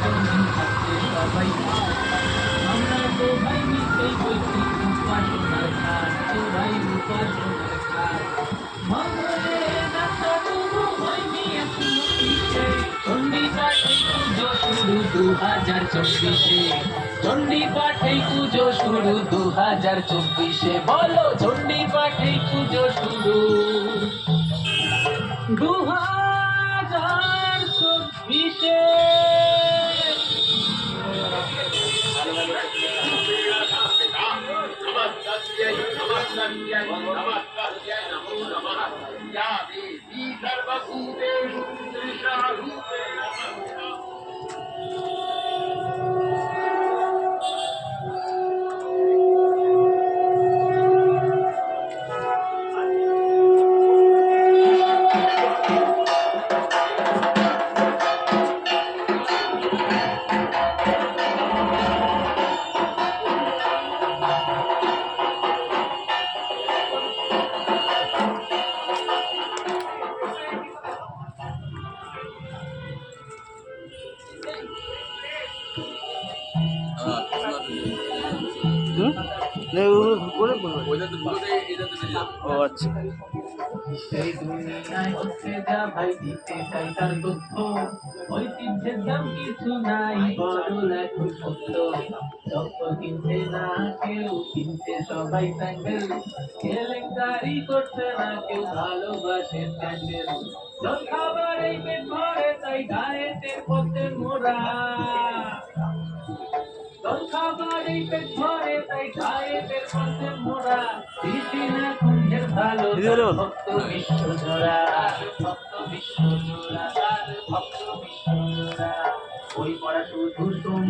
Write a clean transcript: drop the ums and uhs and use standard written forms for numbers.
কোনদিন থাকতে সবাই আমরা তো ভাই মিটেই বইছি উপাসনার খান তো ভাই উপাসনার খান মঙ্গলে নাচা তবু হয়নি এখনো কিসে চণ্ডী পাঠেই পুজো শুরু 2024-এ চণ্ডী পাঠেই পুজো শুরু 2024-এ বলো চণ্ডী পাঠেই পুজো শুরু 2024-এ ও আচ্ছা এই দুনিয়ায় হচ্ছে যা ভাই দিতে চাই তার তথ্য ঐতিহ্যের দাম কিছু নাই বড় এখন সত্য চপ্পল কিনছে না কেউ কিনছে সবাই স্যান্ডেল কেলেঙ্কারি করছে না কেউ ভালোবাসে স্যান্ডেল জল খাবার এই পেট ভরে তাই ডায়েটের পথে মোরা জল খাবার এই পেট ভরে তাই ডায়েটের পথে মোরা দিদি না কুঞ্জের ভালো ভক্ত বিশ্বজোড়া ভক্ত বিশ্বজোড়া ভক্ত বিশ্বজোড়া ওই পড়া শুধু সময়